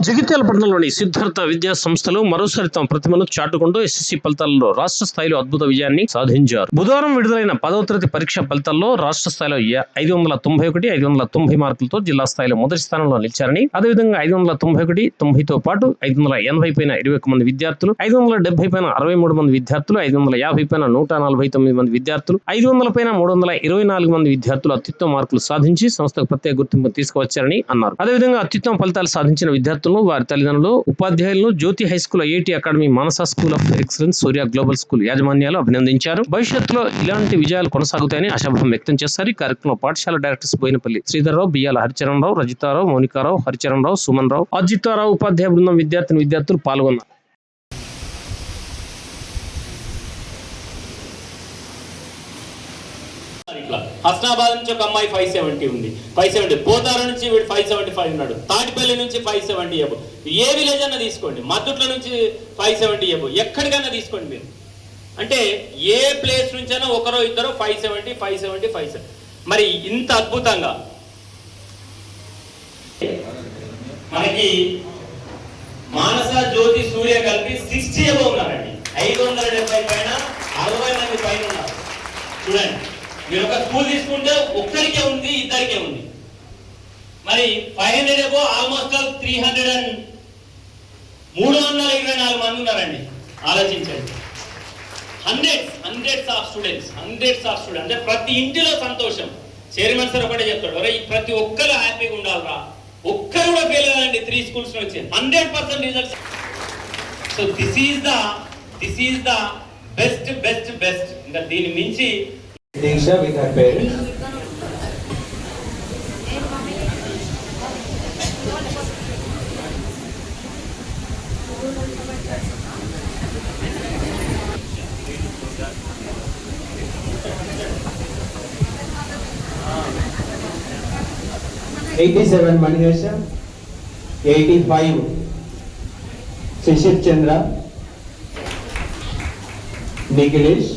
జగిత్యాల పట్టణంలోని సిద్ధార్థ విద్యా సంస్థలు మరోసారి తమ ప్రతిభను చాటుకుంటూ ఎస్ఎస్సీ ఫలితాల్లో రాష్ట్ర స్థాయిలో అద్భుత విజయాన్ని సాధించారు. బుధవారం విడుదలైన 10వ తరగతి పరీక్ష ఫలితాల్లో రాష్ట్ర స్థాయిలో 590 మార్కులతో జిల్లా స్థాయిలో మొదటి స్థానంలో నిలిచారని, అదేవిధంగా 591, 90తో పాటు 580 పైన 21 మంది విద్యార్థులు, 570 పైన 63 మంది విద్యార్థులు, 550 పైన 149 మంది విద్యార్థులు, 500 పైన 324 మంది విద్యార్థులు అత్యుత్తమ మార్కులు సాధించి సంస్థకు ప్రత్యేక గుర్తింపు తీసుకువచ్చారని అన్నారు. అదేవిధంగా అత్యుత్తమ ఫలితాలు సాధించిన విద్యార్థులను, వారి తల్లిదండ్రులు, ఉపాధ్యాయులను Jyothi high school, IIT academy, Manasa school of excellence, Surya global school యాజమాన్యాలు అభినందించారు. భవిష్యత్తులో ఇలాంటి విజయాలు కొనసాగుతాయని ఆశాభావం వ్యక్తం చేశారు. ఈ కార్యక్రమంలో పాఠశాల డైరెక్టర్స్ బోయినపల్లి శ్రీధర్రావు, బియ్యాల హరిచరణరావు, రజితారావు, మౌనికారావు, హరిచరణరావు, సుమన్ రావు, అజితారావు, ఉపాధ్యాయ బృందం, విద్యార్థులు పాల్గొన్నారు. హస్నాబాద్ నుంచి ఒక అమ్మాయి 570 ఉంది, 570. పోతారం నుంచి వీడు 575 ఉన్నాడు, తాటిపల్లి నుంచి 570 ఇవ్వు. ఏ విలేజ్ అన్నా తీసుకోండి, మద్దుట్ల నుంచి 570 ఇవ్వు, ఎక్కడికైనా తీసుకోండి మీరు. అంటే ఏ ప్లేస్ నుంచి అయినా ఒకరో ఇద్దరు 570. మరి ఇంత అద్భుతంగా మనకి మానస, జ్యోతి, సూర్య కలిపి 60 అబౌవ్ ఉన్నారండి. 570 పైన 60 మంది పైన ఉన్నారు. చూడండి, మీరు ఒక స్కూల్ తీసుకుంటే ఒక్కరికే ఉంది, ఇద్దరికే ఉంది. మరి 500 అబౌవ్ ఆల్మోస్ట్ 324 మంది ఉన్నారండి. ఆలోచించండి. హండ్రెడ్స్ ఆఫ్ స్టూడెంట్స్ అంటే ప్రతి ఇంటిలో సంతోషం. చైర్మన్ సార్ ఒకటే చెప్తాడు, ప్రతి ఒక్కరు హ్యాపీగా ఉండాలరా, ఒక్కరు కూడా ఫెయిల్ అవ్వాలండి. 3 schools వచ్చి 100% results. So this is the best. ఇంకా దీని మించి Diksha with her parents. '87 Manigesha, 85 Shishir Chandra, Nikhilesh,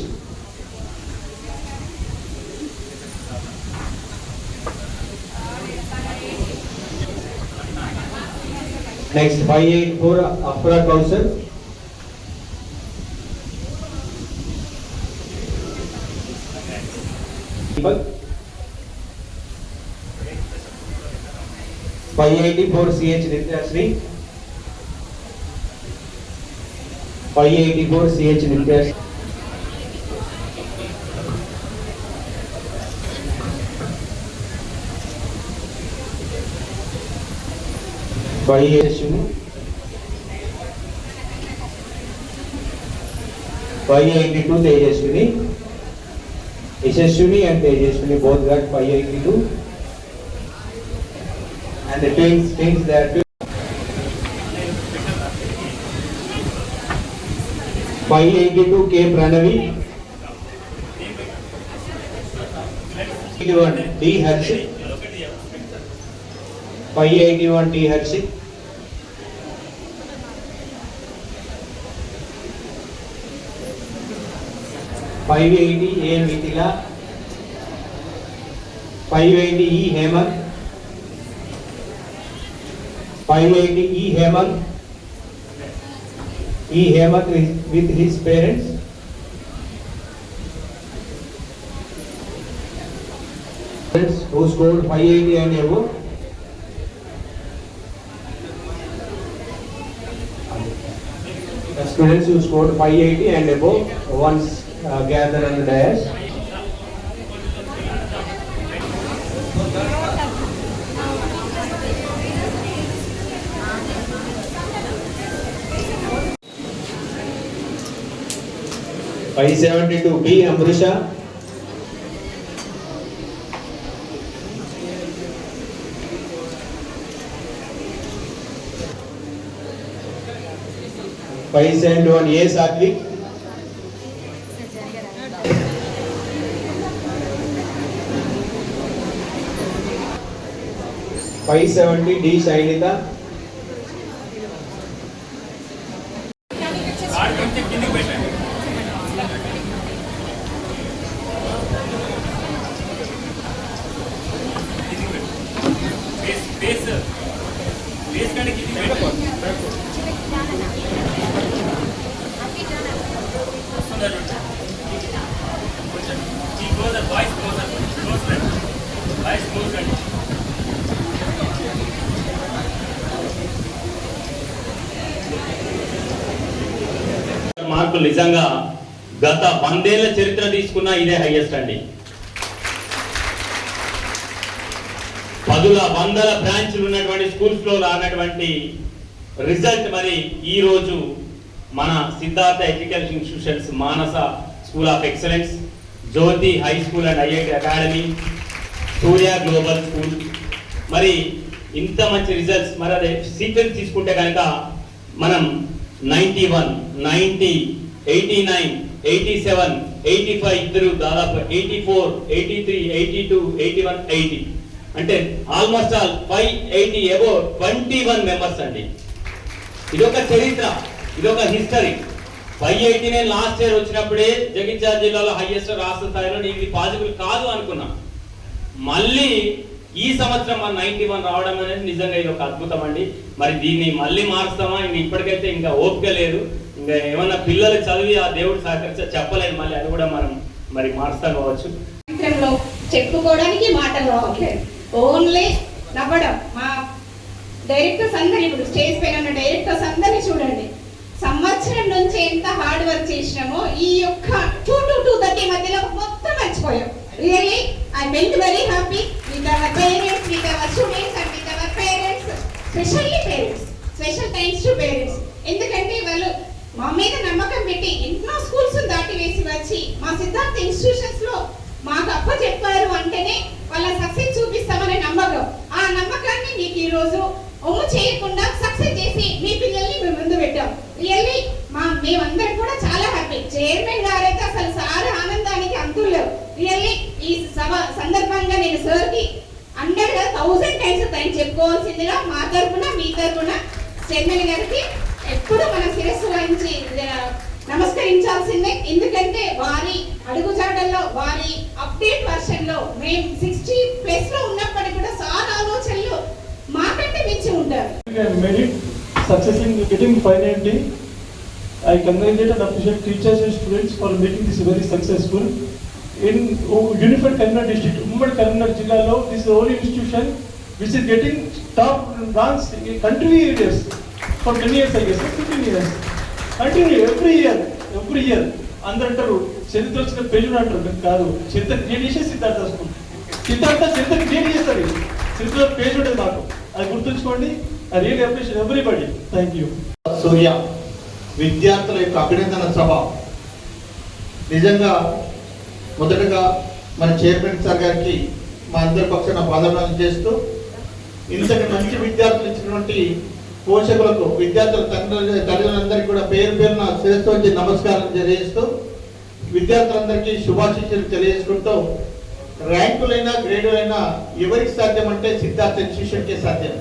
next 584 Afra Kausar, 584 CH Nityashree, 584 CH Nityashree, 582 Tejaswini, Yashaswini and Tejaswini both got 582, and the twins there too. 582 K Pranavi, 581 D Harshit, 581 D Harshit, 580 A Mithila, 580 E Hemant, 580 E Hemant with his parents, who scored 580 and above. The students who scored 580 and above once gather on the dais. '572 B Amrisha, 571 A Satvik, 570 D Shailita, 571 మార్కులు నిజంగా గత 100 ఏళ్ల చరిత్ర తీసుకున్నా ఇదే highest అండి. వందల బ్రాంచ్లు ఉన్నటువంటి స్కూల్స్ లో రానటువంటి రిజల్ట్ మరి ఈ రోజు మన Siddhartha education institutions, Manasa school of excellence, Jyoti high school and IIT academy, Surya global school, మరి ఇంత మంచి రిజల్ట్స్. మరి అదే సీక్వెన్స్ తీసుకుంటే కనుక మనం 91, 90, 89, 87, 85 ఇద్దరు దాదాపు 84, 83, 82, 81, 80 అంటే ఆల్మోస్ట్ ఆల్ 580 అబౌవ్ 21 మెంబర్స్ అండి. ఇదొక చరిత్ర, ఇదొక హిస్టరీ. 580 నేను లాస్ట్ ఇయర్ వచ్చినప్పుడే జగిత్యాల జిల్లాలో హైయెస్ట్ రాష్ట్ర స్థాయిలో ఇది పాసిబుల్ కాదు అనుకున్నా. మళ్ళీ ఈ సంవత్సరం మన 91 రావడం అనేది నిజంగా ఇది ఒక అద్భుతం అండి. మరి దీన్ని మళ్ళీ మారుస్తామా? ఇప్పటికైతే ఇంకా ఓపిక లేదు. ఇంకా ఏమన్నా పిల్లలు చదివి ఆ దేవుడు సహకరించా చెప్పలేదు. మళ్ళీ అది కూడా మనం మరి మారుస్తాం కావచ్చు. చెప్పుకోవడానికి మాటలు రావట్లేదు, ఓన్లీ నవ్వడం. మా డైరెక్టర్స్ అందరు, ఇప్పుడు స్టేజ్ పైన ఉన్న డైరెక్టర్స్ అందరినీ చూడండి, సంవత్సరం నుంచి ఎంత హార్డ్ వర్క్ చేసినామో ఈ యొక్క 2 to 2:30 మధ్యలో మొత్తం మర్చిపోయాం. Really I went very happy with our parents, with our students and with our parents, specially parents. Special thanks to parents. ఎందుకంటే వాళ్ళు మా మీద నమ్మకం పెట్టి ఎన్నో స్కూల్స్ దాటి వేసి వచ్చి మా సిద్ధార్థ ఇన్స్టిట్యూషన్స్ లో మాకు అప్ప చెప్పారు అంటేనే వాళ్ళ సక్సెస్ చూపిస్తామనే నమ్మకం. ఆ నమ్మకాన్ని మీకు ఈ రోజు ఒమ్ము చేయకుండా సక్సెస్ చేసి మీ పిల్లల్ని మేము ముందు పెట్టాం. రియల్లీ మేమందరం కూడా చాలా హ్యాపీ. చైర్మన్ గారైతే అసలు సార్ ఆనందానికి అంతులు లేవు. రియల్లీ ఈ సభ సందర్భంగా నేను సార్ కి 100,000 టైమ్స్ థ్యాంక్స్ చెప్పుకోవాల్సిందిగా మా తరఫున మీ తరఫున చైర్మన్ గారికి ఎప్పుడు మన శిరస్సు వహించి నమస్కరించాల్సిందే. ఎందుకంటే వారి అడుగుజాడల్లో, వారి అప్డేట్ వర్షన్ లో మేము 60+ లో ఉన్నప్పటికీ కూడా సార్ ఆలోచనలు మాకంటే మించి ఉంటారు. Success in getting 590. I congratulate and appreciate teachers and students for making this very successful. In Unified Karnataka district, Ummadi Karnataka Jillallo, this is the only institution which is getting top ranks in country areas for 10 years, I guess, 15 years. Continue every year. అందరూ అంటారు చరిత్ర వచ్చిన పేరు అంటారు, కాదు, చరిత్ర create చేసే Siddhartha school. Siddhartha చరిత్ర క్రియేట్ చేస్తారు, చరిత్ర పేరు ఉంటుంది మాకు, అది గుర్తుంచుకోండి. I really appreciate everybody. Thank you. సూర్య విద్యార్థుల యొక్క అభినందన సభ. నిజంగా మొదటగా మన చైర్మన్ సార్ గారికి మా అందరి పక్షాన పాదనలు చేస్తూ, ఇంతటి మంచి విద్యార్థులు ఇచ్చినటువంటి పోషకులకు, విద్యార్థుల తల్లిదండ్రులందరికీ కూడా పేరు పేరున శిరస్సు నమస్కారం తెలియజేస్తూ, విద్యార్థులందరికీ శుభాశీస్సులు తెలియజేసుకుంటూ, ర్యాంకులైనా గ్రేడులైనా ఎవరికి సాధ్యం అంటే సిద్ధార్థ ఇన్స్టిట్యూషన్కే సాధ్యం.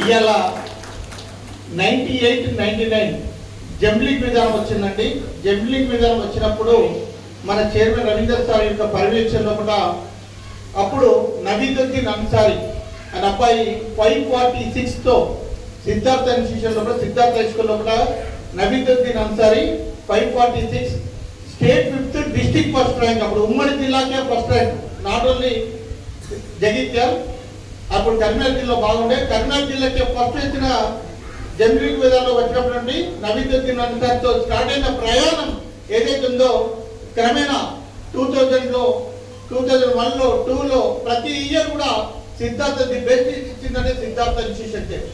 ఇవాళ 98, 99 జంబ్లింగ్ విధానం వచ్చిందండి. జంబ్లింగ్ విధానం వచ్చినప్పుడు మన చైర్మన్ రవీందర్ సార్ యొక్క పర్యవేక్షణలో కూడా అప్పుడు నవీదుద్దీన్ అన్సారీ అని అబ్బాయి 546తో సిద్ధార్థ ఇన్స్టిట్యూషన్ లోపల, సిద్ధార్థ హై స్కూల్ లోపల Naveeduddin Ansari 546 state 5th district first rank. అప్పుడు ఉమ్మడి జిల్లాకే first rank, not only Jagtial. అప్పుడు కర్నూలు జిల్లా బాగుండే, కర్నూలు జిల్లాకి ఫస్ట్ వచ్చిన జంబ్లింగ్ విధానంలో వచ్చినప్పుడు నుండి నవీదుద్దీన్ అన్సారీతో స్టార్ట్ అయిన ప్రయాణం ఏదైతే ఉందో క్రమేణా 2000లో, 2001లో, 2లో ప్రతి ఇయర్ కూడా సిద్ధార్థ ది బెస్ట్ ఇచ్చిందంటే సిద్ధార్థ ఇన్స్టిట్యూషన్.